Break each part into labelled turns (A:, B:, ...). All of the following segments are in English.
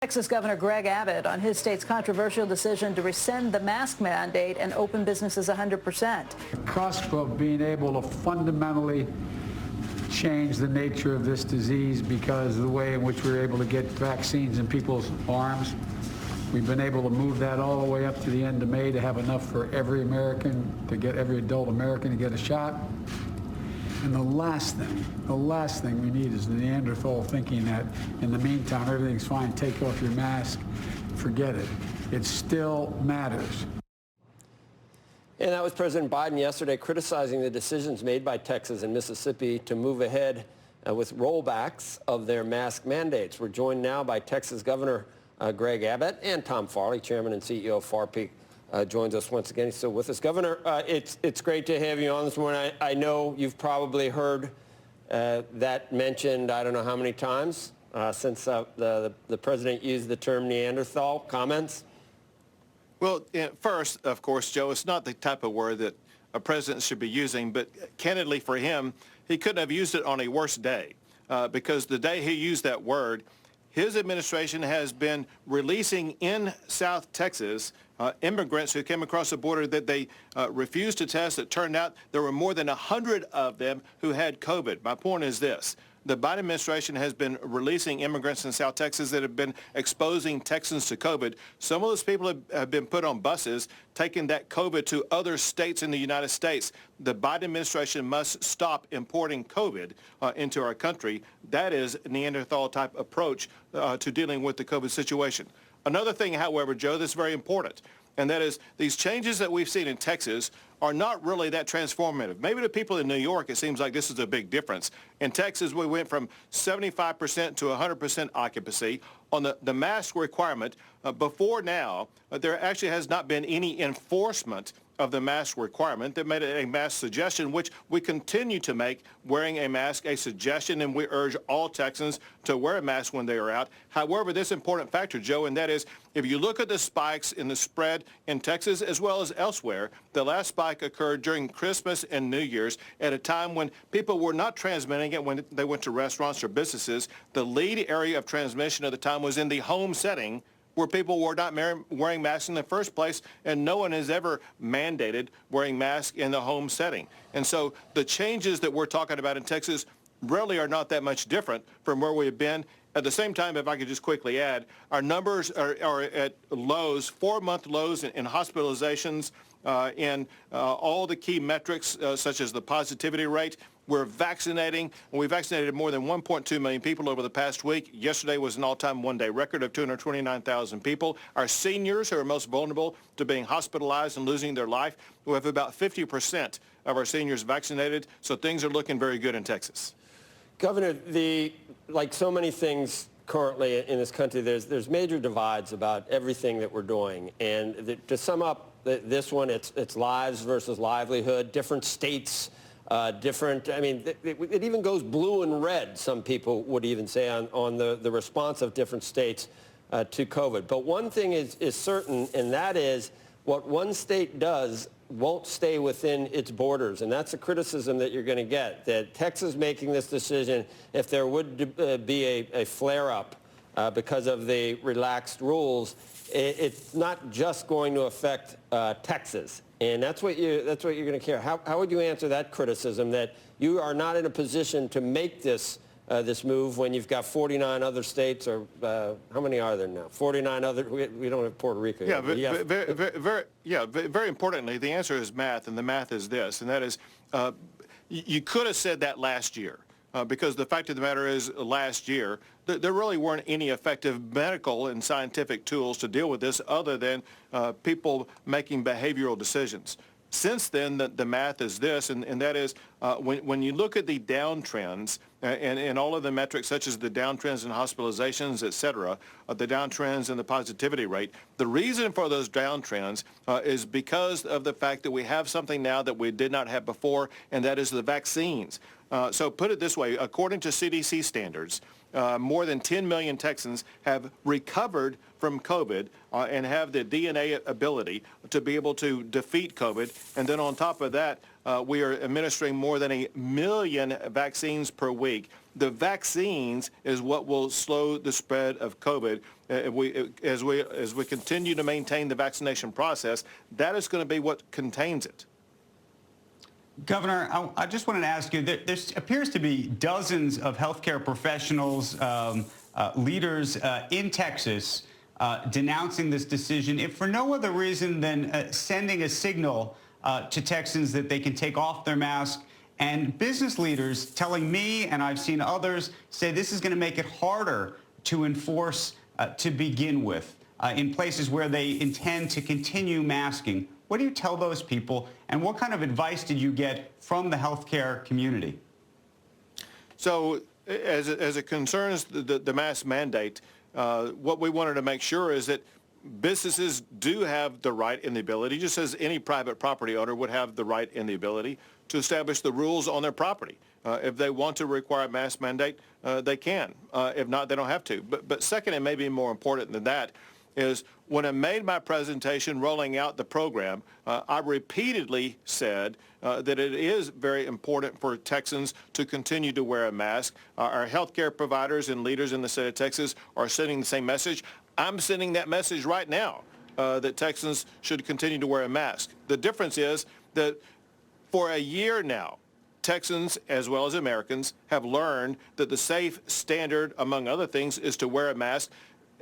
A: Texas Governor Gregg Abbott on his state's controversial decision to rescind the mask mandate and open businesses 100%.
B: The cusp of being able to fundamentally change the nature of this disease because of the way in which we were able to get vaccines in people's arms. We've been able to move that all the way up to the end of May to have enough for every American, to get every adult American to get a shot. And the last thing we need is the Neanderthal thinking that in the meantime everything's fine, take off your mask, forget it. It still matters.
C: And that was President Biden yesterday criticizing the decisions made by Texas and Mississippi to move ahead with rollbacks of their mask mandates. We're joined now by Texas Governor Gregg Abbott and Tom Farley, Chairman and CEO of FARPEAC, joins us once again. He's still with us. Governor, it's great to have you on this morning. I know you've probably heard that mentioned I don't know how many times since the president used the term Neanderthal. Comments?
D: Well, first, of course, Joe, it's not the type of word that a president should be using, but candidly for him, he couldn't have used it on a worse day because the day he used that word, his administration has been releasing in South Texas immigrants who came across the border that they refused to test. It turned out there were more than 100 of them who had COVID. My point is this. The Biden administration has been releasing immigrants in South Texas that have been exposing Texans to COVID. Some of those people have been put on buses, taking that COVID to other states in the United States. The Biden administration must stop importing COVID into our country. That is a Neanderthal-type approach to dealing with the COVID situation. Another thing, however, Joe, that's very important, and that is these changes that we've seen in Texas are not really that transformative. Maybe to people in New York, it seems like this is a big difference. In Texas, we went from 75% to 100% occupancy. On the mask requirement, before now, there actually has not been any enforcement of the mask requirement. That made it a mask suggestion, which we continue to make wearing a mask a suggestion, and we urge all Texans to wear a mask when they are out. However, this important factor, Joe, and that is if you look at the spikes in the spread in Texas as well as elsewhere, the last spike occurred during Christmas and New Year's at a time when people were not transmitting it when they went to restaurants or businesses. The lead area of transmission at the time was in the home setting, where people were not wearing masks in the first place, and no one has ever mandated wearing masks in the home setting. And so the changes that we're talking about in Texas really are not that much different from where we've been. At the same time, if I could just quickly add, our numbers are at lows, 4-month lows in hospitalizations, in all the key metrics, such as the positivity rate. We're vaccinating, and we vaccinated more than 1.2 million people over the past week. Yesterday was an all-time one-day record of 229,000 people. Our seniors who are most vulnerable to being hospitalized and losing their life, we have about 50% of our seniors vaccinated, so things are looking very good in Texas.
C: Governor, like so many things currently in this country, there's major divides about everything that we're doing. And to sum up this one, it's lives versus livelihood, different states, different, I mean, it even goes blue and red, some people would even say, on the response of different states to COVID. But one thing is certain, and that is what one state does won't stay within its borders. And that's a criticism that you're going to get, that Texas making this decision, if there would be a flare-up because of the relaxed rules, it's not just going to affect Texas. And that's what you're going to care. How would you answer that criticism that you are not in a position to make this move when you've got 49 other states, or how many are there now? 49 other. We don't have Puerto Rico.
D: Yeah, very importantly, the answer is math, and the math is this, and that is, you could have said that last year. Because the fact of the matter is, last year, there really weren't any effective medical and scientific tools to deal with this other than people making behavioral decisions. Since then, the math is this, and that is when you look at the downtrends and all of the metrics, such as the downtrends in hospitalizations, et cetera, the downtrends in the positivity rate, the reason for those downtrends is because of the fact that we have something now that we did not have before, and that is the vaccines. So put it this way, according to CDC standards, more than 10 million Texans have recovered from COVID and have the DNA ability to be able to defeat COVID. And then on top of that, we are administering more than 1 million vaccines per week. The vaccines is what will slow the spread of COVID. As we continue to maintain the vaccination process, that is going to be what contains it.
E: Governor, I just wanted to ask you, there appears to be dozens of healthcare professionals, leaders in Texas denouncing this decision, if for no other reason than sending a signal to Texans that they can take off their mask, and business leaders telling me, and I've seen others, say this is going to make it harder to enforce to begin with in places where they intend to continue masking. What do you tell those people, and what kind of advice did you get from the healthcare community? So
D: as it concerns the mask mandate, what we wanted to make sure is that businesses do have the right and the ability, just as any private property owner would have the right and the ability, to establish the rules on their property. If they want to require a mask mandate, they can. If not, they don't have to. But second, and maybe more important than that, is when I made my presentation rolling out the program, I repeatedly said that it is very important for Texans to continue to wear a mask. Our healthcare providers and leaders in the state of Texas are sending the same message. I'm sending that message right now, that Texans should continue to wear a mask. The difference is that for a year now, Texans, as well as Americans, have learned that the safe standard, among other things, is to wear a mask.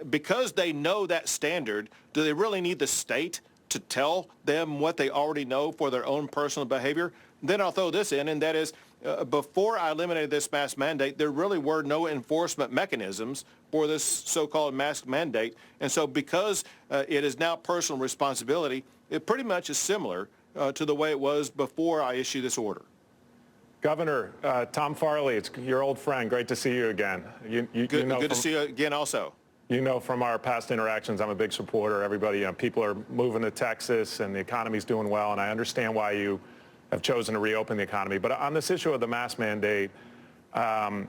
D: Because they know that standard, do they really need the state to tell them what they already know for their own personal behavior? Then I'll throw this in, and that is, before I eliminated this mask mandate, there really were no enforcement mechanisms for this so-called mask mandate. And so because it is now personal responsibility, it pretty much is similar to the way it was before I issued this order.
F: Governor, Tom Farley, it's your old friend. Great to see you again.
D: Good to see you again also.
F: You know from our past interactions, I'm a big supporter. Everybody, people are moving to Texas and the economy's doing well, and I understand why you have chosen to reopen the economy. But on this issue of the mask mandate, I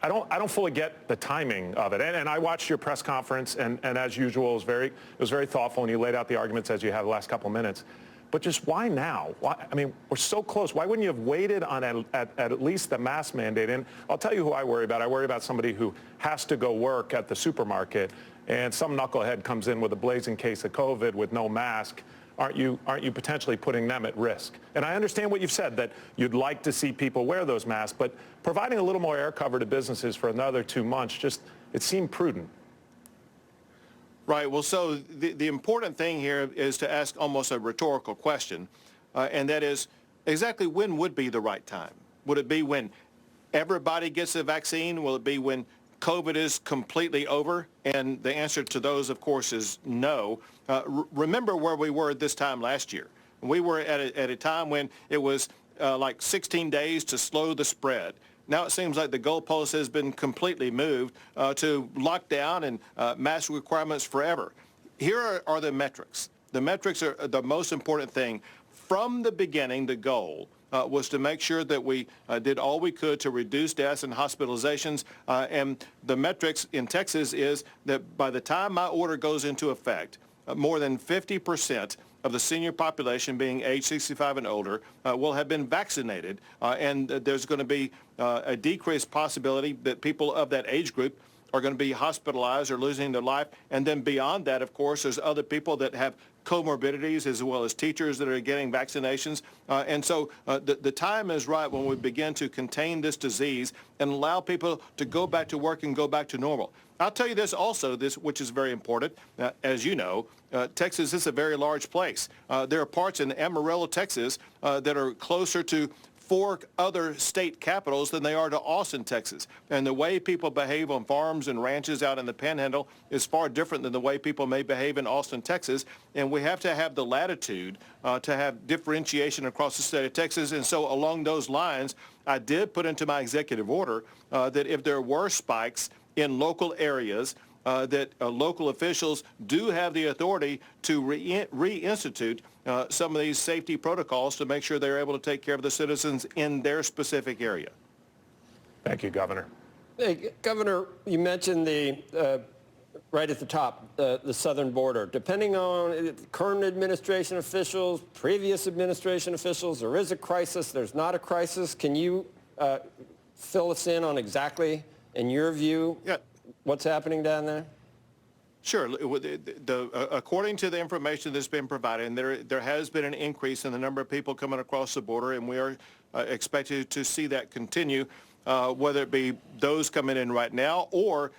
F: don't fully get the timing of it. And I watched your press conference, and as usual, it was very thoughtful, and you laid out the arguments as you have the last couple of minutes. But just why now? Why, I mean, we're so close. Why wouldn't you have waited on at least the mask mandate? And I'll tell you who I worry about. I worry about somebody who has to go work at the supermarket, and some knucklehead comes in with a blazing case of COVID with no mask. Aren't you potentially putting them at risk? And I understand what you've said, that you'd like to see people wear those masks, but providing a little more air cover to businesses for another 2 months, it seemed prudent.
D: Right. Well, so the important thing here is to ask almost a rhetorical question, and that is, exactly when would be the right time? Would it be when everybody gets a vaccine? Will it be when COVID is completely over? And the answer to those, of course, is no. Remember where we were this time last year. We were at a time when it was like 16 days to slow the spread. Now it seems like the goalpost has been completely moved to lockdown and mask requirements forever. Here are the metrics. The metrics are the most important thing. From the beginning, the goal was to make sure that we did all we could to reduce deaths and hospitalizations. And the metrics in Texas is that by the time my order goes into effect, more than 50% of the senior population, being age 65 and older, will have been vaccinated. And there's going to be a decreased possibility that people of that age group are going to be hospitalized or losing their life. And then beyond that, of course, there's other people that have comorbidities, as well as teachers that are getting vaccinations. And so the time is right when we begin to contain this disease and allow people to go back to work and go back to normal. I'll tell you this also, which is very important. As you know, Texas is a very large place. There are parts in Amarillo, Texas, that are closer to 4 other state capitals than they are to Austin, Texas. And the way people behave on farms and ranches out in the Panhandle is far different than the way people may behave in Austin, Texas. And we have to have the latitude to have differentiation across the state of Texas. And so along those lines, I did put into my executive order that if there were spikes in local areas, that local officials do have the authority to reinstitute some of these safety protocols to make sure they're able to take care of the citizens in their specific area.
F: Thank you, Governor.
C: Hey, Governor, you mentioned right at the top, the southern border. Depending on current administration officials, previous administration officials, there is a crisis, there's not a crisis. Can you fill us in on exactly, in your view, what's happening down there?
D: Sure. According to the information that's been provided, and there has been an increase in the number of people coming across the border, and we are expected to see that continue, whether it be those coming in right now or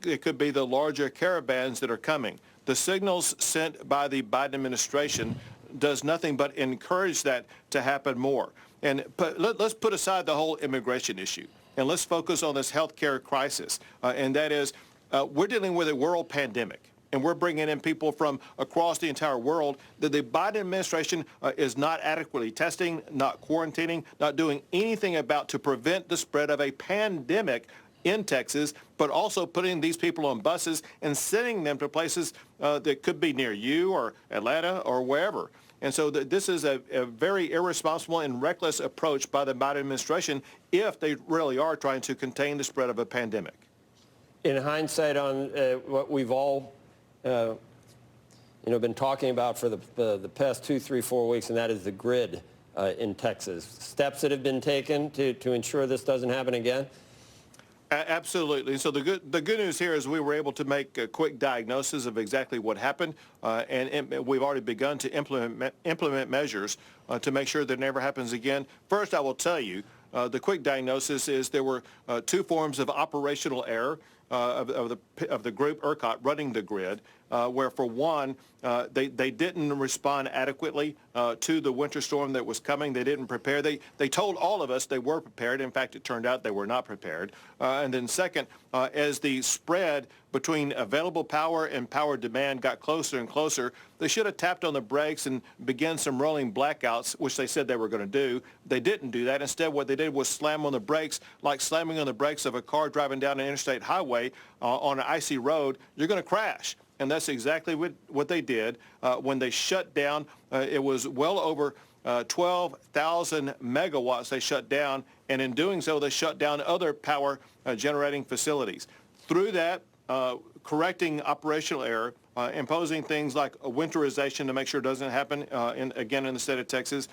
D: it could be the larger caravans that are coming. The signals sent by the Biden administration does nothing but encourage that to happen more. And let's put aside the whole immigration issue, and let's focus on this health care crisis, and that is we're dealing with a world pandemic, and we're bringing in people from across the entire world that the Biden administration is not adequately testing, not quarantining, not doing anything about to prevent the spread of a pandemic in Texas, but also putting these people on buses and sending them to places that could be near you or Atlanta or wherever. And so this is a very irresponsible and reckless approach by the Biden administration if they really are trying to contain the spread of a pandemic.
C: In hindsight on what we've all been talking about for the past 2, 3, 4 weeks, and that is the grid in Texas. Steps that have been taken to ensure this doesn't happen again?
D: Absolutely. So the good news here is we were able to make a quick diagnosis of exactly what happened, and we've already begun to implement measures to make sure that it never happens again. First, I will tell you, the quick diagnosis is there were 2 forms of operational error of the group ERCOT running the grid, where for one, they didn't respond adequately to the winter storm that was coming. They didn't prepare. They told all of us they were prepared. In fact, it turned out they were not prepared. And then second, as the spread between available power and power demand got closer and closer, they should have tapped on the brakes and began some rolling blackouts, which they said they were going to do. They didn't do that. Instead, what they did was slam on the brakes, like slamming on the brakes of a car driving down an interstate highway on an icy road. You're going to crash. And that's exactly what they did when they shut down. It was well over 12,000 megawatts they shut down, and in doing so, they shut down other power generating facilities. Through that, correcting operational error, imposing things like a winterization to make sure it doesn't happen again in the state of Texas,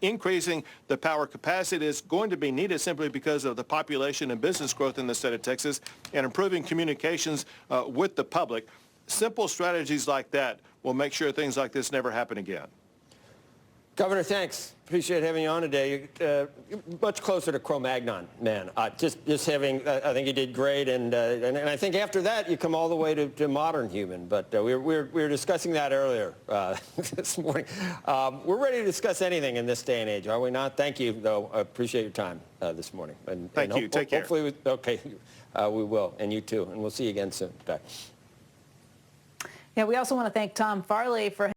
D: increasing the power capacity is going to be needed simply because of the population and business growth in the state of Texas, and improving communications with the public. Simple strategies like that will make sure things like this never happen again.
C: Governor, thanks. Appreciate having you on today. You're much closer to Cro-Magnon, man. Just having, I think you did great, and I think after that you come all the way to modern human. But we were discussing that earlier this morning. We're ready to discuss anything in this day and age, are we not? Thank you, though. I appreciate your time this morning.
D: Thank you. Take care.
C: Hopefully, we will, and you too. And we'll see you again soon. Bye.
A: Yeah, we also want to thank Tom Farley for